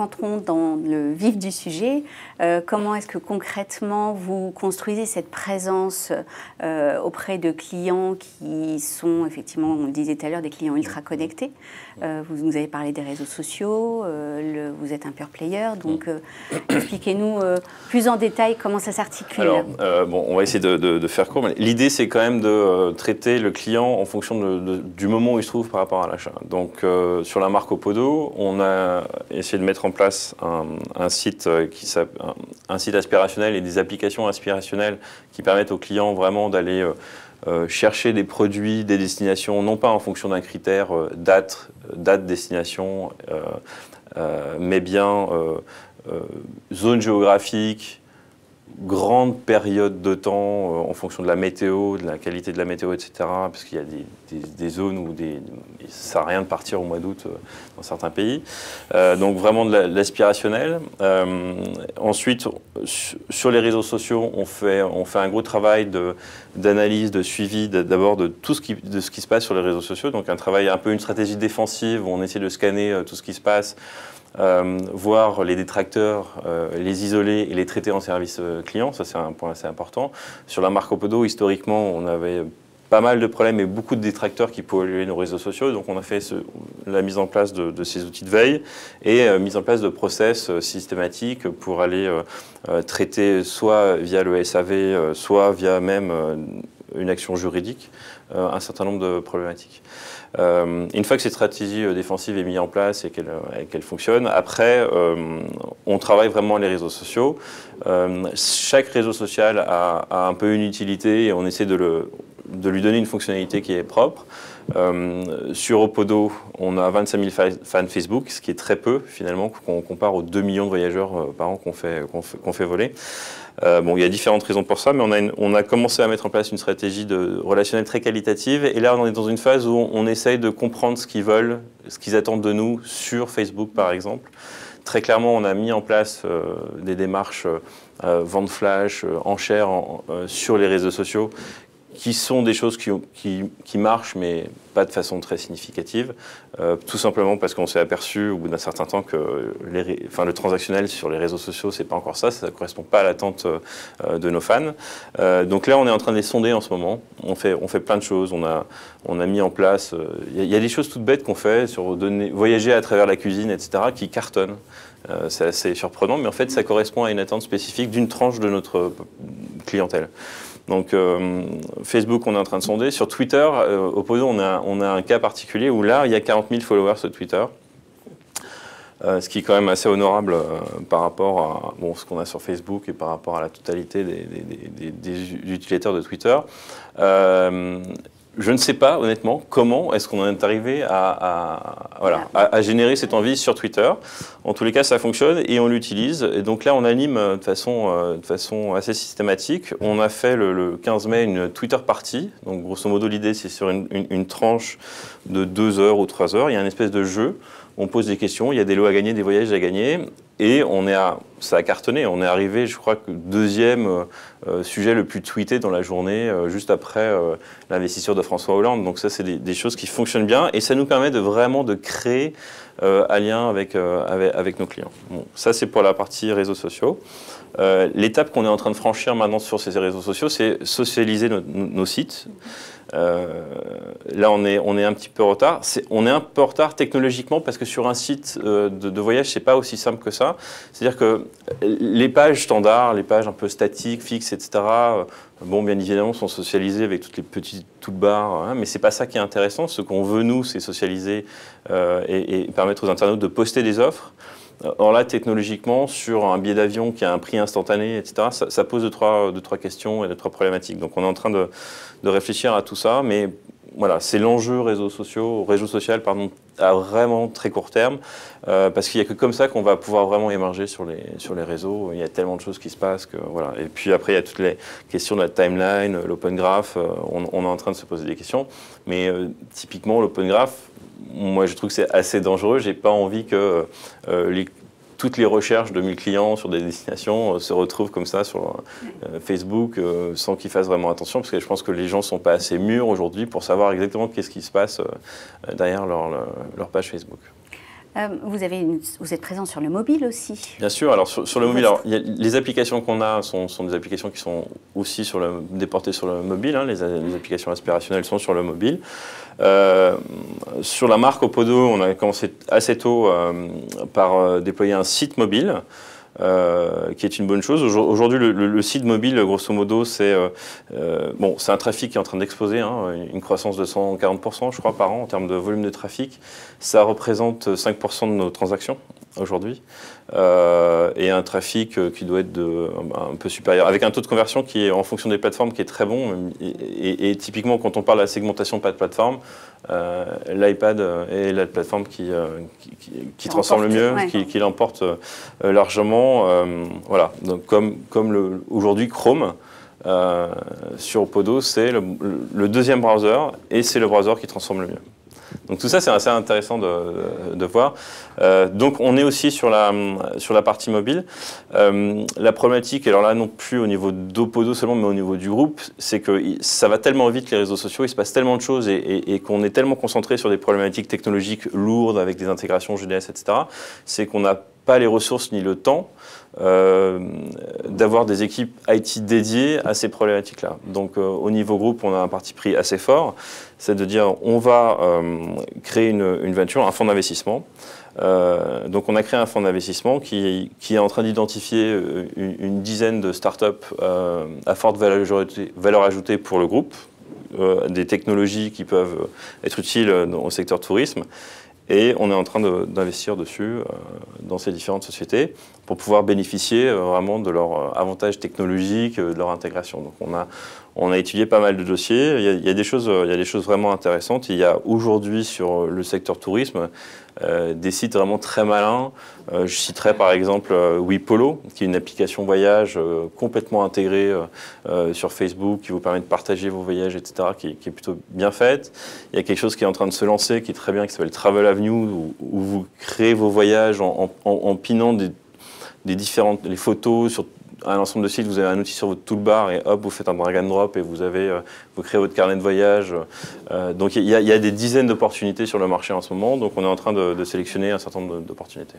rentrons dans le vif du sujet. Comment est-ce que concrètement vous construisez cette présence auprès de clients qui sont effectivement, on le disait tout à l'heure, des clients ultra connectés. Vous nous avez parlé des réseaux sociaux, vous êtes un pure player, donc expliquez-nous plus en détail comment ça s'articule. Alors, bon, on va essayer de faire court, mais l'idée c'est quand même de traiter le client en fonction du moment où il se trouve par rapport à l'achat. Donc sur la marque Opodo, on a essayé de mettre en place un site aspirationnel et des applications aspirationnelles qui permettent aux clients vraiment d'aller chercher des produits, des destinations, non pas en fonction d'un critère date, destination, mais bien zone géographique, grande période de temps en fonction de la météo, de la qualité de la météo, etc. Parce qu'il y a des zones où ça ne sert à rien de partir au mois d'août dans certains pays. Donc vraiment de l'aspirationnel. Ensuite, sur les réseaux sociaux, on fait un gros travail d'analyse, de suivi d'abord de tout ce qui se passe sur les réseaux sociaux. Donc un travail, un peu une stratégie défensive où on essaie de scanner tout ce qui se passe. Voir les détracteurs, les isoler et les traiter en service client, ça c'est un point assez important. Sur la marque Opodo, historiquement, on avait pas mal de problèmes et beaucoup de détracteurs qui polluaient nos réseaux sociaux, donc on a fait la mise en place de ces outils de veille et mise en place de process systématiques pour aller traiter soit via le SAV, soit via même une action juridique, un certain nombre de problématiques. Une fois que cette stratégie défensive est mise en place et qu'elle fonctionne, après, on travaille vraiment les réseaux sociaux. Chaque réseau social a un peu une utilité et on essaie de lui donner une fonctionnalité qui est propre. Sur Opodo, on a 25 000 fans Facebook, ce qui est très peu finalement, quand on compare aux 2 millions de voyageurs par an qu'on fait voler. Bon, il y a différentes raisons pour ça, mais on a commencé à mettre en place une stratégie relationnelle très qualitative. Et là, on est dans une phase où on essaye de comprendre ce qu'ils veulent, ce qu'ils attendent de nous sur Facebook, par exemple. Très clairement, on a mis en place des démarches vente flash, enchères sur les réseaux sociaux, qui sont des choses qui marchent, mais pas de façon très significative, tout simplement parce qu'on s'est aperçu au bout d'un certain temps que le transactionnel sur les réseaux sociaux, c'est pas encore ça ne correspond pas à l'attente de nos fans. Donc là, on est en train de les sonder en ce moment. On fait plein de choses. On a mis en place, il y a des choses toutes bêtes qu'on fait sur voyager à travers la cuisine, etc., qui cartonnent. C'est assez surprenant, mais en fait, ça correspond à une attente spécifique d'une tranche de notre clientèle. Donc Facebook, on est en train de sonder. Sur Twitter, Opodo, on a un cas particulier où là, il y a 40 000 followers sur Twitter, ce qui est quand même assez honorable par rapport à ce qu'on a sur Facebook et par rapport à la totalité des utilisateurs de Twitter. Je ne sais pas, honnêtement, comment est-ce qu'on en est arrivé à générer cette envie sur Twitter. En tous les cas, ça fonctionne et on l'utilise. Et donc là, on anime de façon assez systématique. On a fait le 15 mai une Twitter party. Donc, grosso modo, l'idée, c'est sur une tranche de 2 heures ou 3 heures. Il y a une espèce de jeu. On pose des questions, il y a des lots à gagner, des voyages à gagner. Et ça a cartonné. On est arrivé, je crois, que deuxième sujet le plus tweeté dans la journée, juste après l'investiture de François Hollande. Donc ça, c'est des choses qui fonctionnent bien. Et ça nous permet vraiment de créer un lien avec nos clients. Bon, ça, c'est pour la partie réseaux sociaux. L'étape qu'on est en train de franchir maintenant sur ces réseaux sociaux, c'est socialiser nos sites. Là, on est un petit peu en retard. On est un peu en retard technologiquement parce que sur un site de voyage, c'est pas aussi simple que ça. C'est-à-dire que les pages standards, les pages un peu statiques, fixes, etc., bien évidemment, sont socialisées avec toutes les petites barres, mais c'est pas ça qui est intéressant. Ce qu'on veut, nous, c'est socialiser et permettre aux internautes de poster des offres. Or là, technologiquement, sur un billet d'avion qui a un prix instantané, etc., ça pose deux, trois questions et 2-3 problématiques. Donc on est en train de réfléchir à tout ça, mais voilà, c'est l'enjeu réseau social, à vraiment très court terme, parce qu'il n'y a que comme ça qu'on va pouvoir vraiment émerger sur les réseaux. Il y a tellement de choses qui se passent que voilà. Et puis après, il y a toutes les questions de la timeline, l'open graph. On est en train de se poser des questions, mais typiquement l'open graph, moi, je trouve que c'est assez dangereux. J'ai pas envie que toutes les recherches de 1000 clients sur des destinations se retrouvent comme ça sur Facebook sans qu'ils fassent vraiment attention, parce que je pense que les gens sont pas assez mûrs aujourd'hui pour savoir exactement qu'est-ce qui se passe derrière leur page Facebook. Vous êtes présent sur le mobile aussi. Bien sûr, alors sur le mobile, alors, les applications qu'on a sont des applications qui sont aussi déportées sur le mobile, hein, les applications aspirationnelles sont sur le mobile. Sur la marque Opodo, on a commencé assez tôt par déployer un site mobile. Qui est une bonne chose. Aujourd'hui, le site mobile, grosso modo, c'est un trafic qui est en train d'exploser, hein, une croissance de 140%, je crois, par an en termes de volume de trafic. Ça représente 5% de nos transactions aujourd'hui, et un trafic qui doit être un peu supérieur, avec un taux de conversion qui est, en fonction des plateformes, qui est très bon. Et typiquement, quand on parle de la segmentation pas de plateforme, l'iPad est la plateforme qui transforme le mieux, ouais. qui l'emporte largement. Voilà. Donc, comme aujourd'hui Chrome sur Opodo, c'est le deuxième browser, et c'est le browser qui transforme le mieux. Donc tout ça, c'est assez intéressant de voir. Donc on est aussi sur la partie mobile. La problématique, alors là non plus au niveau d'Opodo seulement, mais au niveau du groupe, c'est que ça va tellement vite, les réseaux sociaux, il se passe tellement de choses, et qu'on est tellement concentré sur des problématiques technologiques lourdes avec des intégrations GDS, etc., c'est qu'on n'a pas les ressources ni le temps d'avoir des équipes IT dédiées à ces problématiques-là. Donc au niveau groupe, on a un parti pris assez fort, c'est de dire on va créer une venture, un fonds d'investissement. Donc on a créé un fonds d'investissement qui est en train d'identifier une dizaine de startups à forte valeur ajoutée pour le groupe, des technologies qui peuvent être utiles au secteur tourisme. Et on est en train d'investir dessus, dans ces différentes sociétés, pour pouvoir bénéficier vraiment de leurs avantages technologiques, de leur intégration. Donc on a étudié pas mal de dossiers. Il y a des choses vraiment intéressantes. Il y a aujourd'hui sur le secteur tourisme des sites vraiment très malins. Je citerai par exemple WePolo, qui est une application voyage complètement intégrée sur Facebook, qui vous permet de partager vos voyages, etc., qui est plutôt bien faite. Il y a quelque chose qui est en train de se lancer, qui est très bien, qui s'appelle Travel Avenue, où vous créez vos voyages en pinant les photos sur un ensemble de sites. Vous avez un outil sur votre toolbar et hop, vous faites un drag and drop et vous créez votre carnet de voyage. Donc il y a des dizaines d'opportunités sur le marché en ce moment, donc on est en train de sélectionner un certain nombre d'opportunités.